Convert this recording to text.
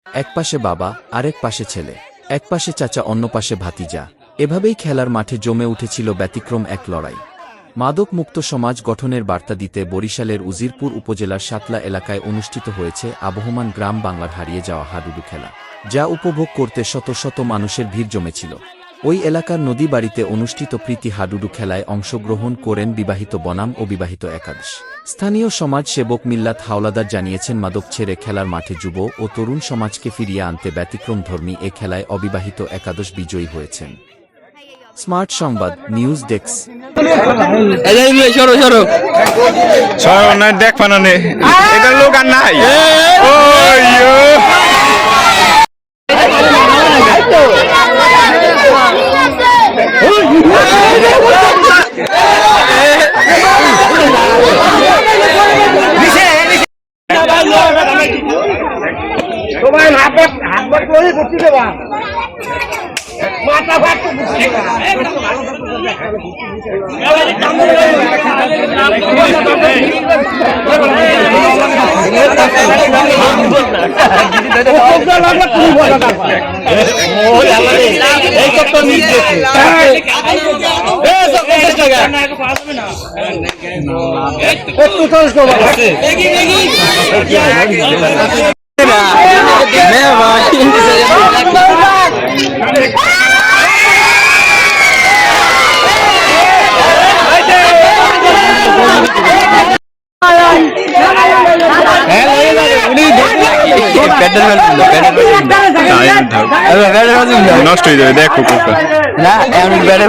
এক পাশে বাবা, আরেক পাশে ছেলে, এক পাশে চাচা, অন্য পাশে ভাতিজা। এভাবেই খেলার মাঠে জমে উঠেছিল ব্যতিক্রম এক লড়াই। মাদক মুক্ত সমাজ গঠনের বার্তা দিতে বরিশালের উজিরপুর উপজেলার সাতলা এলাকায় অনুষ্ঠিত হয়েছে আবহমান গ্রাম বাংলার হারিয়ে যাওয়া হাডুডু খেলা, যা উপভোগ করতে শত শত মানুষের ভিড় জমেছিল। ওই এলাকার নদী বাড়িতে অনুষ্ঠিত প্রীতি হাডুডু খেলায় অংশগ্রহণ করেন বিবাহিত বনাম ও বিবাহিত একাদশ। স্থানীয় সমাজ সেবক মিল্লাত হাওলাদার জানিয়েছেন, মাদক ছেড়ে খেলার মাঠে যুব ও তরুণ সমাজকে ফিরিয়ে আনতে ব্যতিক্রমধর্মী এ খেলায় অবিবাহিত একাদশ বিজয়ী হয়েছেন। স্মার্ট সংবাদ, নিউজ ডেস্ক। দেখ পানানে এটা লোক আর নাই। সবাই হাত করে করতে দেবা মাথা ভাত নষ্ট হয়ে যাবে, দেখো না এমন ব্যাটে